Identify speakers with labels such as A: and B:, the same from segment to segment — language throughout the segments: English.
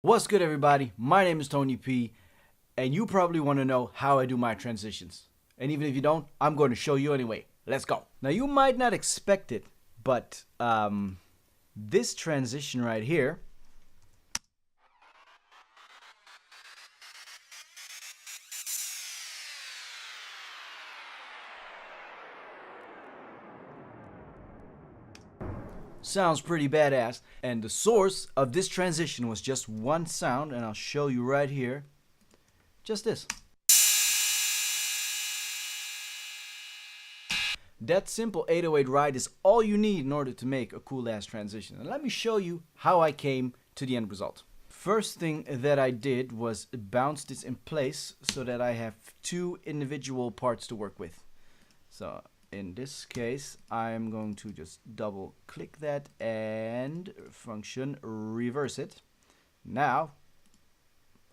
A: What's good, everybody? My name is Tony P, and you probably want to know how I do my transitions. And even if you don't, I'm going to show you anyway. Let's go. Now, you might not expect it, but this transition right here sounds pretty badass. And the source of this transition was just one sound, and I'll show you right here. Just this. That simple 808 ride is all you need in order to make a cool ass transition. And let me show you how I came to the end result. First thing that I did was bounce this in place so that I have two individual parts to work with. So in this case, I'm going to just double click that and function reverse it. Now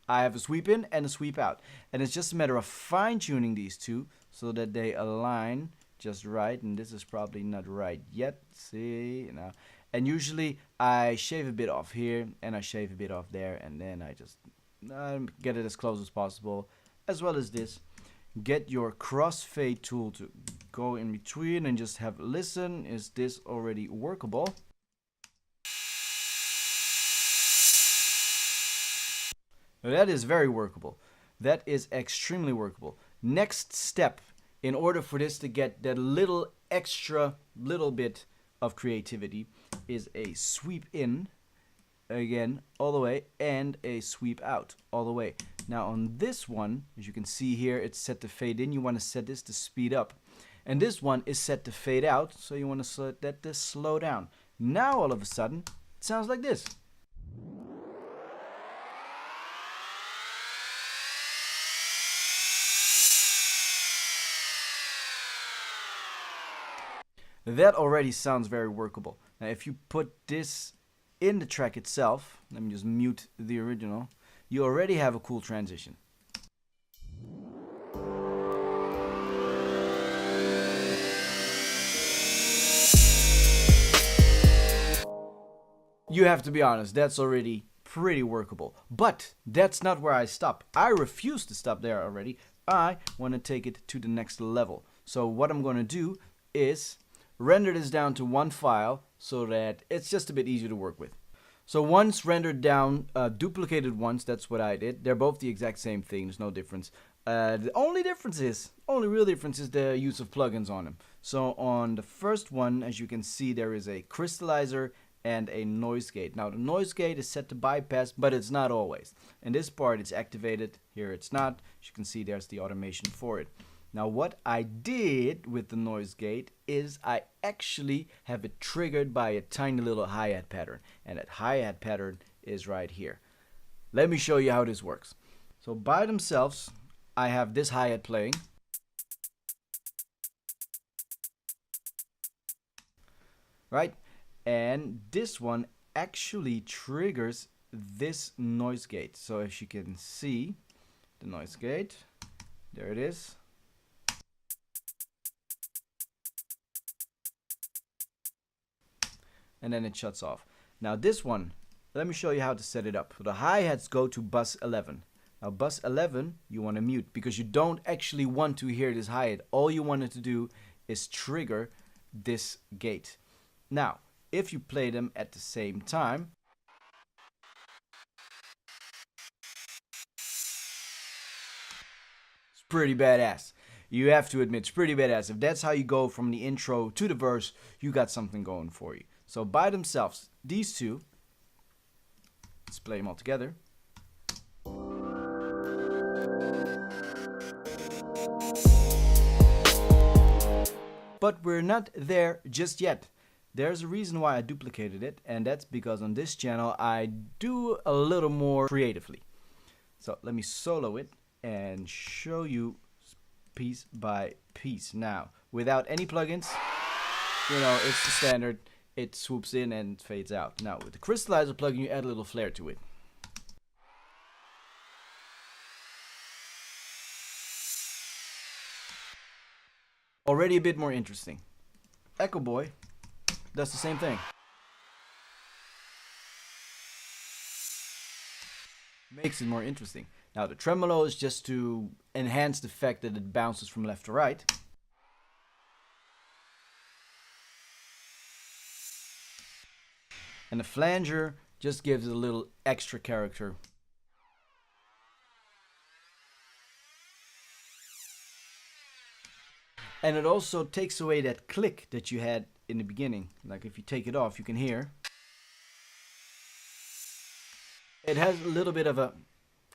A: I have a sweep in and a sweep out. And it's just a matter of fine tuning these two so that they align just right. And this is probably not right yet. See now. And usually I shave a bit off here and I shave a bit off there, and then I just get it as close as possible, as well as this. Get your crossfade tool to go in between and just have listen, is this already workable? Now that is very workable. That is extremely workable. Next step, in order for this to get that little extra little bit of creativity, is a sweep in again all the way and a sweep out all the way. Now on this one, as you can see here, it's set to fade in. You want to set this to speed up, and this one is set to fade out, so you want to let this slow down. Now all of a sudden it sounds like this. That already sounds very workable. Now if you put this in the track itself, let me just mute the original, you already have a cool transition. You have to be honest, that's already pretty workable. But that's not where I stop. I refuse to stop there already. I want to take it to the next level. So what I'm going to do is render this down to one file so that it's just a bit easier to work with. So once rendered down, duplicated once, that's what I did. They're both the exact same thing, there's no difference. The only real difference is the use of plugins on them. So on the first one, as you can see, there is a crystallizer and a noise gate. Now the noise gate is set to bypass, but it's not always. In this part it's activated, here it's not. As you can see, there's the automation for it. Now what I did with the noise gate is I actually have it triggered by a tiny little hi-hat pattern, and that hi-hat pattern is right here. Let me show you how this works. So by themselves, I have this hi-hat playing. Right? And this one actually triggers this noise gate. So as you can see, the noise gate, there it is. And then it shuts off. Now this one, let me show you how to set it up. So the hi-hats go to bus 11. Now bus 11 you want to mute because you don't actually want to hear this hi-hat. All you wanted to do is trigger this gate. Now if you play them at the same time, it's pretty badass. You have to admit, it's pretty badass. If that's how you go from the intro to the verse, you got something going for you. So by themselves, these two, let's play them all together. But we're not there just yet. There's a reason why I duplicated it, and that's because on this channel I do a little more creatively. So let me solo it and show you piece by piece. Now, without any plugins, you know, it's the standard. It swoops in and fades out. Now with the crystallizer plugin, you add a little flair to it. Already a bit more interesting. Echo Boy does the same thing. Makes it more interesting. Now the tremolo is just to enhance the fact that it bounces from left to right. And the flanger just gives it a little extra character. And it also takes away that click that you had in the beginning. Like if you take it off, you can hear. It has a little bit of a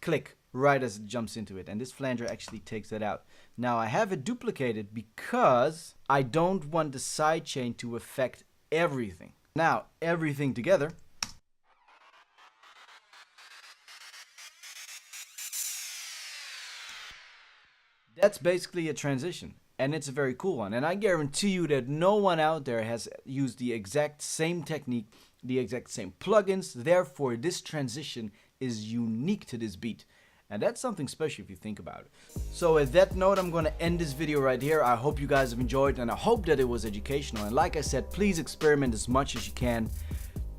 A: click right as it jumps into it, and this flanger actually takes that out. Now I have it duplicated because I don't want the sidechain to affect everything. Now everything together. That's basically a transition, and it's a very cool one, and I guarantee you that no one out there has used the exact same technique, the exact same plugins. Therefore this transition is unique to this beat, and that's something special if you think about it. So with that note, I'm going to end this video right here. I hope you guys have enjoyed, and I hope that it was educational. And like I said, please experiment as much as you can.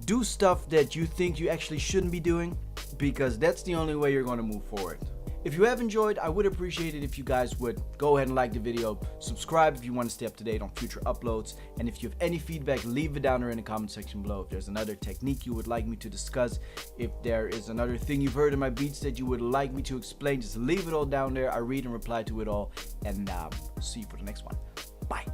A: Do stuff that you think you actually shouldn't be doing, because that's the only way you're going to move forward. If you have enjoyed, I would appreciate it if you guys would go ahead and like the video, subscribe if you want to stay up to date on future uploads, and if you have any feedback, leave it down there in the comment section below. If there's another technique you would like me to discuss, if there is another thing you've heard in my beats that you would like me to explain, just leave it all down there. I read and reply to it all, and see you for the next one. Bye.